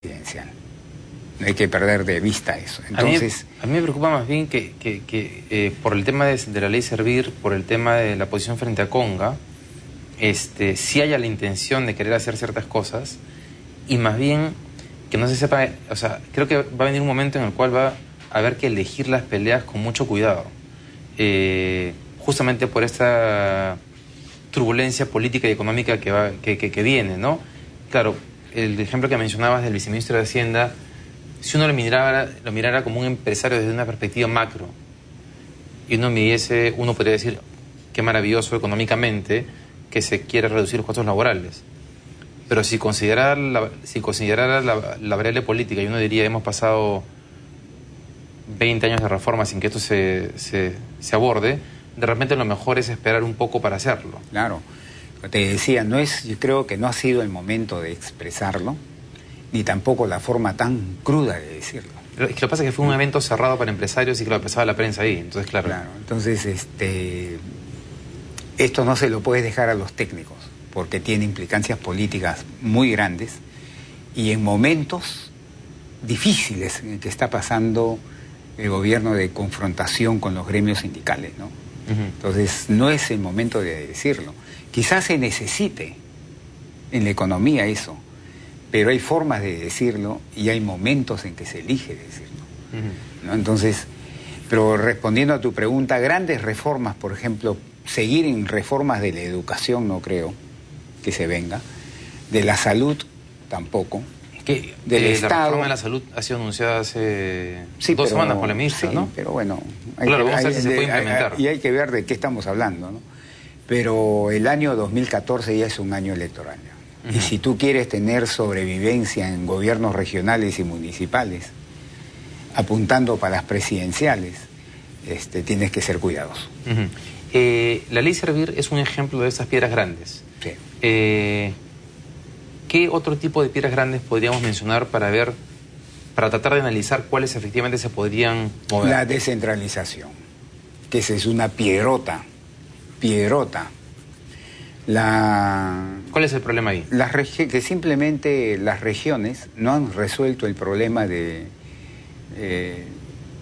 presidencial. No hay que perder de vista eso. Entonces, a mí me preocupa más bien que por el tema de la ley Servir, por el tema de la posición frente a Conga, sí haya la intención de querer hacer ciertas cosas y más bien que no se sepa, o sea, creo que va a venir un momento en el cual va a haber que elegir las peleas con mucho cuidado, justamente por esta turbulencia política y económica que viene, ¿no? Claro, el ejemplo que mencionabas del viceministro de Hacienda, si uno lo mirara como un empresario desde una perspectiva macro y uno podría decir qué maravilloso económicamente que se quiere reducir los costos laborales. Pero si considerara la variable política y uno diría hemos pasado 20 años de reforma sin que esto se aborde, de repente lo mejor es esperar un poco para hacerlo. Claro, te decía, yo creo que no ha sido el momento de expresarlo, ni tampoco la forma tan cruda de decirlo. Pero es que lo que pasa es que fue un evento cerrado para empresarios y que lo empezaba la prensa ahí, entonces claro. Entonces esto no se lo puedes dejar a los técnicos, porque tiene implicancias políticas muy grandes y en momentos difíciles en que está pasando el gobierno de confrontación con los gremios sindicales, ¿no? Entonces no es el momento de decirlo. Quizás se necesite en la economía eso, pero hay formas de decirlo y hay momentos en que se elige decirlo, ¿no? Entonces, pero respondiendo a tu pregunta, grandes reformas, por ejemplo, seguir en reformas de la educación no creo que se venga, de la salud tampoco. Que del Estado. La reforma de la salud ha sido anunciada hace 2 semanas por la ministra, sí, ¿no? Pero bueno, vamos a ver si se puede implementar. Y hay que ver de qué estamos hablando, ¿no? Pero el año 2014 ya es un año electoral. Y si tú quieres tener sobrevivencia en gobiernos regionales y municipales, apuntando para las presidenciales, tienes que ser cuidadoso. La ley Servir es un ejemplo de esas piedras grandes. Sí. ¿Qué otro tipo de piedras grandes podríamos mencionar para tratar de analizar cuáles efectivamente se podrían mover? La descentralización, que esa es una piedrota. ¿Cuál es el problema ahí? Que simplemente las regiones no han resuelto el problema de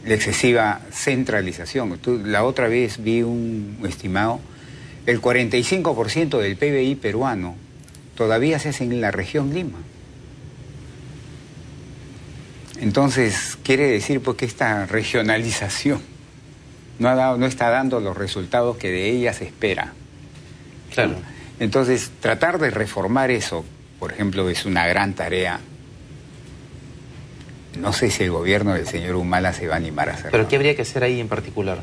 la excesiva centralización. La otra vez vi un estimado, el 45% del PBI peruano todavía se hace en la región Lima. Entonces, quiere decir pues que esta regionalización no está dando los resultados que de ella se espera. Claro. Entonces, tratar de reformar eso, por ejemplo, es una gran tarea. No sé si el gobierno del señor Humala se va a animar a hacerlo. ¿Pero qué habría que hacer ahí en particular?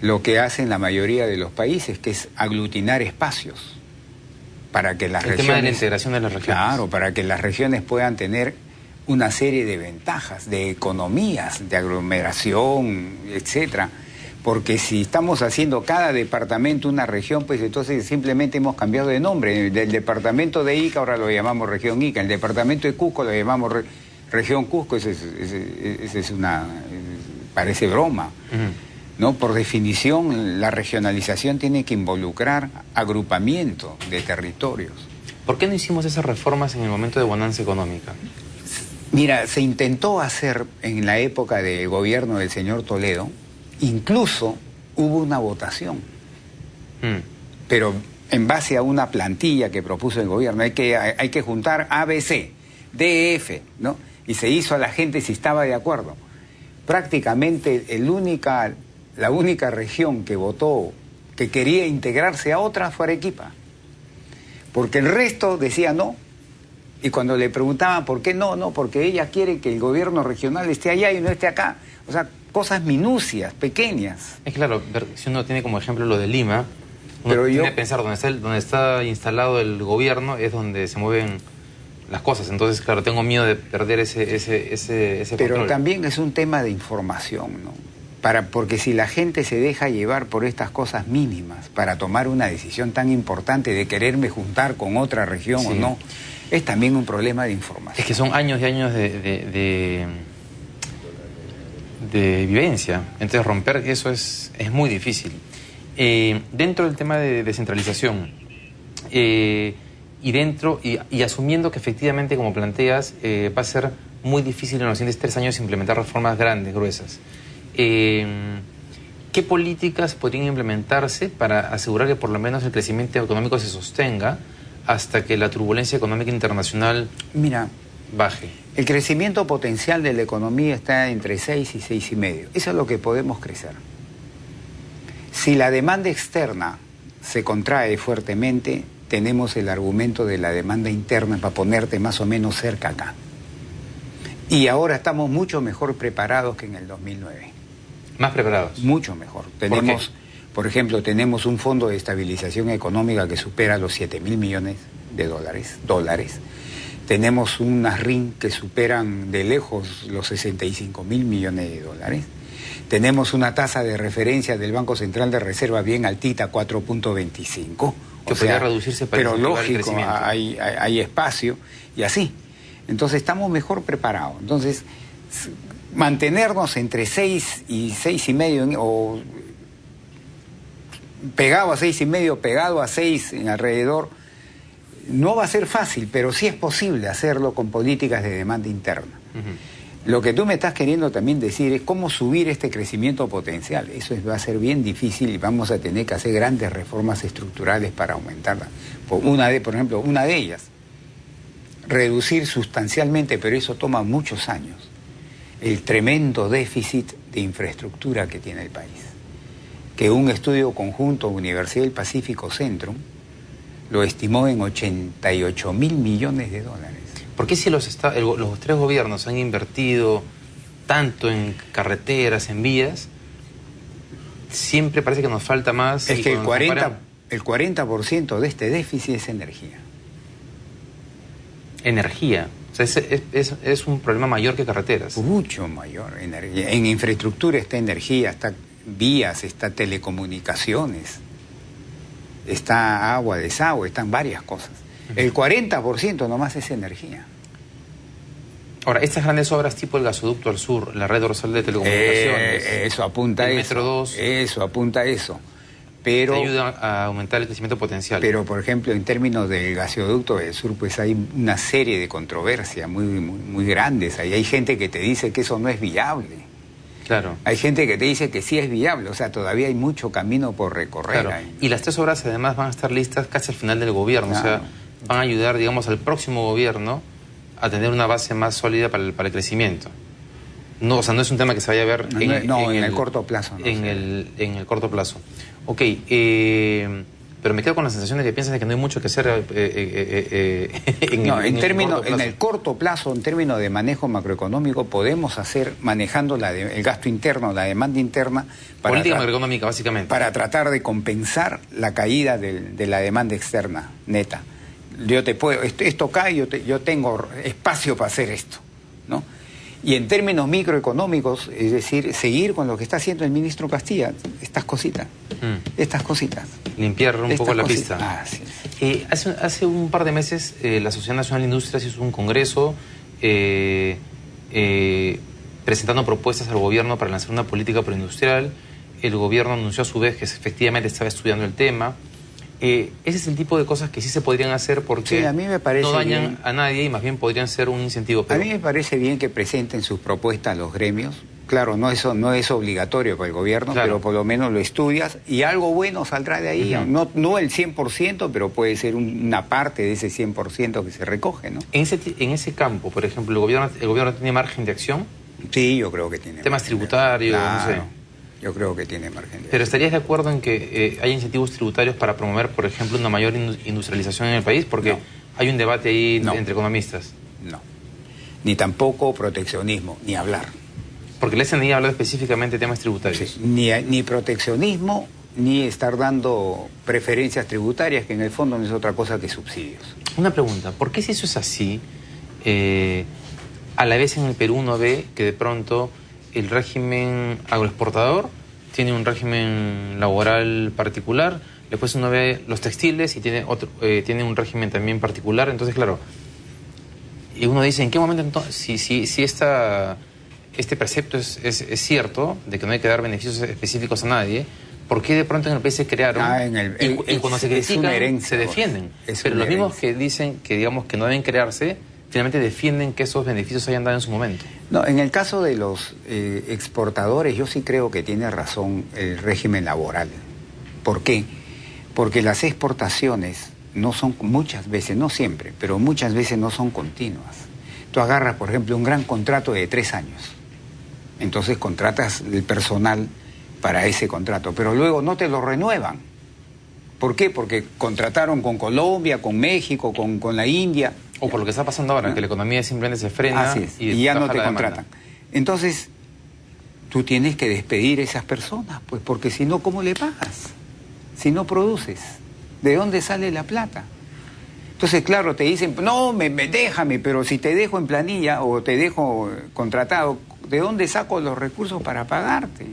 Lo que hacen la mayoría de los países, que es aglutinar espacios para que las regiones... El tema de la integración de las regiones. Claro, para que las regiones puedan tener una serie de ventajas, de economías, de aglomeración, etcétera. Porque si estamos haciendo cada departamento una región, pues entonces simplemente hemos cambiado de nombre. Del departamento de Ica ahora lo llamamos región Ica, el departamento de Cusco lo llamamos región Cusco, parece broma. ¿No? Por definición, la regionalización tiene que involucrar agrupamiento de territorios. ¿Por qué no hicimos esas reformas en el momento de bonanza económica? Mira, se intentó hacer en la época del gobierno del señor Toledo, incluso hubo una votación, pero en base a una plantilla que propuso el gobierno, hay que juntar A, B, C, D, F, ¿no? Y se hizo a la gente si estaba de acuerdo. Prácticamente la única región que votó, que quería integrarse a otra, fue Arequipa. Porque el resto decía no. Y cuando le preguntaban por qué no, porque ella quiere que el gobierno regional esté allá y no esté acá. O sea, cosas minucias, pequeñas. Es claro, si uno tiene como ejemplo lo de Lima, uno tiene que pensar donde está instalado el gobierno es donde se mueven las cosas. Entonces, claro, tengo miedo de perder ese Pero control. También es un tema de información, ¿no? Porque si la gente se deja llevar por estas cosas mínimas para tomar una decisión tan importante de quererme juntar con otra región o no, es también un problema de información. Es que son años y años de vivencia. Entonces romper eso es muy difícil. Dentro del tema de descentralización, y asumiendo que efectivamente, como planteas, va a ser muy difícil en los siguientes 3 años implementar reformas grandes, gruesas. ¿Qué políticas podrían implementarse para asegurar que por lo menos el crecimiento económico se sostenga hasta que la turbulencia económica internacional baje? El crecimiento potencial de la economía está entre 6 y 6,5. Eso es lo que podemos crecer. Si la demanda externa se contrae fuertemente, tenemos el argumento de la demanda interna para ponerte más o menos cerca acá. Y ahora estamos mucho mejor preparados que en el 2009. ¿Más preparados? Mucho mejor. Tenemos, por ejemplo, tenemos un fondo de estabilización económica que supera los 7.000 millones de dólares. Tenemos unas RIN que superan de lejos los 65.000 millones de dólares. Tenemos una tasa de referencia del Banco Central de Reserva bien altita, 4.25. Que podría reducirse para pero lógico, hay espacio y así. Entonces estamos mejor preparados. Entonces, mantenernos entre 6 y 6,5 o pegado a 6,5, pegado a 6 en alrededor, no va a ser fácil, pero sí es posible hacerlo con políticas de demanda interna. Lo que tú me estás queriendo también decir es cómo subir este crecimiento potencial. Eso va a ser bien difícil y vamos a tener que hacer grandes reformas estructurales para aumentarla. Por ejemplo, una de ellas, reducir sustancialmente, pero eso toma muchos años, el tremendo déficit de infraestructura que tiene el país. Que un estudio conjunto, Universidad del Pacífico Centrum, lo estimó en 88.000 millones de dólares. ¿Por qué si los 3 gobiernos han invertido tanto en carreteras, en vías, siempre parece que nos falta más? Es que el 40% de este déficit es energía. Energía. O sea, es un problema mayor que carreteras. Mucho mayor. Energía. En infraestructura está energía, está vías, está telecomunicaciones, está agua, desagüe, están varias cosas. El 40% nomás es energía. Ahora, estas grandes obras tipo el gasoducto al sur, la red dorsal de telecomunicaciones, eso apunta a eso. Metro 2, eso apunta a eso. Pero ayuda a aumentar el crecimiento potencial. Pero, por ejemplo, en términos del gasoducto del sur, pues hay una serie de controversias muy grandes. Ahí hay gente que te dice que eso no es viable. Claro. Hay gente que te dice que sí es viable, o sea, todavía hay mucho camino por recorrer. Claro. Y las 3 obras además van a estar listas casi al final del gobierno, o sea, van a ayudar, digamos, al próximo gobierno a tener una base más sólida para el crecimiento. No, o sea, no es un tema que se vaya a ver en el corto plazo. No, en el corto plazo. Ok, pero me quedo con la sensación de que piensas que no hay mucho que hacer en el corto plazo, en términos de manejo macroeconómico, podemos hacer, manejando el gasto interno, la demanda interna... Política macroeconómica, básicamente. Para tratar de compensar la caída de la demanda externa, neta. Esto cae, yo tengo espacio para hacer esto, ¿no? Y en términos microeconómicos, es decir, seguir con lo que está haciendo el ministro Castilla, estas cositas. Limpiar un poco la pista. Ah, sí. Hace un par de meses la Asociación Nacional de Industrias hizo un congreso presentando propuestas al gobierno para lanzar una política proindustrial. El gobierno anunció a su vez que efectivamente estaba estudiando el tema. Ese es el tipo de cosas que sí se podrían hacer porque sí, a mí me parece no dañan bien a nadie y más bien podrían ser un incentivo. A mí me parece bien que presenten sus propuestas a los gremios. Claro, no es obligatorio para el gobierno, claro, pero por lo menos lo estudias y algo bueno saldrá de ahí. No el 100%, pero puede ser una parte de ese 100% que se recoge, ¿no? En ese campo, por ejemplo, ¿el gobierno tiene margen de acción? Sí, yo creo que tiene. Temas tributarios, claro, no sé. Yo creo que tiene margen de acción. ¿Pero estarías de acuerdo en que hay incentivos tributarios para promover, por ejemplo, una mayor industrialización en el país? Porque hay un debate ahí entre economistas. No. Ni tampoco proteccionismo, ni hablar. Porque la SNI habla específicamente de temas tributarios. Sí, ni proteccionismo, ni estar dando preferencias tributarias, que en el fondo no es otra cosa que subsidios. Una pregunta, ¿por qué si eso es así, a la vez en el Perú uno ve que de pronto el régimen agroexportador tiene un régimen laboral particular, después uno ve los textiles y tiene un régimen también particular? Entonces, claro, y uno dice, ¿en qué momento entonces, si este precepto es cierto, de que no hay que dar beneficios específicos a nadie, ¿Por qué de pronto en el país se crearon? Y cuando se critican, herencia, se defienden. Pero los mismos que dicen que, digamos, que no deben crearse, finalmente defienden que esos beneficios se hayan dado en su momento. No, en el caso de los exportadores, yo sí creo que tiene razón el régimen laboral. ¿Por qué? Porque las exportaciones no son, muchas veces, no siempre, pero muchas veces no son continuas. Tú agarras, por ejemplo, un gran contrato de 3 años. Entonces contratas el personal para ese contrato, pero luego no te lo renuevan. ¿Por qué? Porque contrataron con Colombia, con México, con la India. O por lo que está pasando ahora, que la economía simplemente se frena. Así es, y ya no te contratan. Entonces, tú tienes que despedir a esas personas, pues, porque si no, ¿cómo le pagas? Si no produces, ¿de dónde sale la plata? Entonces, claro, te dicen, no, déjame, pero si te dejo en planilla o te dejo contratado, ¿de dónde saco los recursos para pagarte?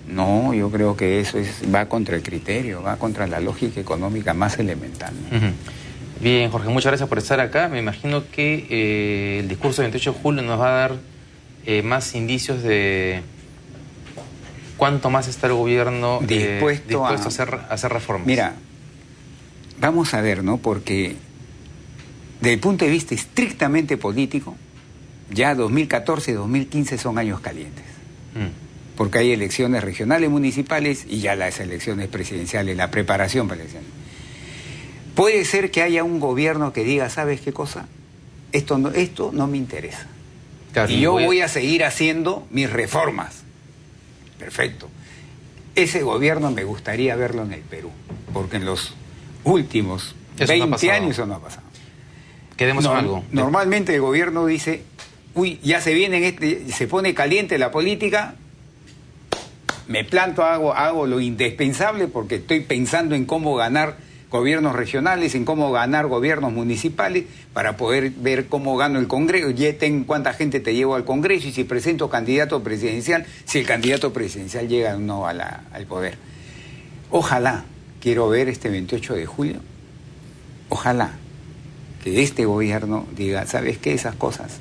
No, yo creo que eso va contra el criterio, va contra la lógica económica más elemental, ¿no? Bien, Jorge, muchas gracias por estar acá. Me imagino que el discurso del 28 de julio nos va a dar más indicios de cuánto más está el gobierno dispuesto a hacer reformas. Mira, vamos a ver, ¿no? Porque desde el punto de vista estrictamente político, ya 2014 y 2015 son años calientes. Porque hay elecciones regionales, municipales y ya las elecciones presidenciales, la preparación para elecciones. Puede ser que haya un gobierno que diga, ¿sabes qué cosa? Esto no me interesa. Claro, y yo voy a seguir haciendo mis reformas. Perfecto. Ese gobierno me gustaría verlo en el Perú, porque en los últimos 20 años eso no ha pasado. Quedemos en algo. Normalmente el gobierno dice, uy, ya se viene, se pone caliente la política, me planto, hago lo indispensable porque estoy pensando en cómo ganar gobiernos regionales, en cómo ganar gobiernos municipales, para poder ver cómo gano el Congreso, cuánta gente te llevo al Congreso y si presento candidato presidencial, si el candidato presidencial llega o no al poder. Ojalá, quiero ver este 28 de julio, ojalá que este gobierno diga, ¿sabes qué? Esas cosas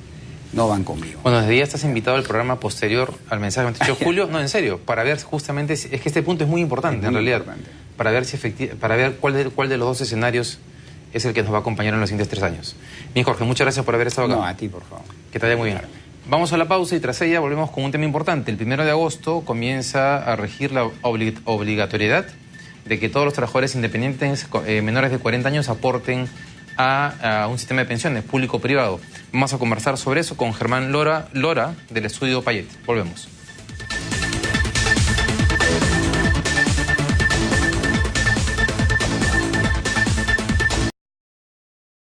no van conmigo. Bueno, desde ya estás invitado al programa posterior al mensaje del 28 de julio. No, en serio, para ver justamente, es que este punto es muy importante, en realidad. Para ver cuál de los dos escenarios es el que nos va a acompañar en los siguientes 3 años. Bien, Jorge, muchas gracias por haber estado acá. No, a ti, por favor. Que te vaya muy bien. Vamos a la pausa y tras ella volvemos con un tema importante. El 1 de agosto comienza a regir la obligatoriedad de que todos los trabajadores independientes menores de 40 años aporten a un sistema de pensiones público-privado. Vamos a conversar sobre eso con Germán Lora del estudio Payet. Volvemos.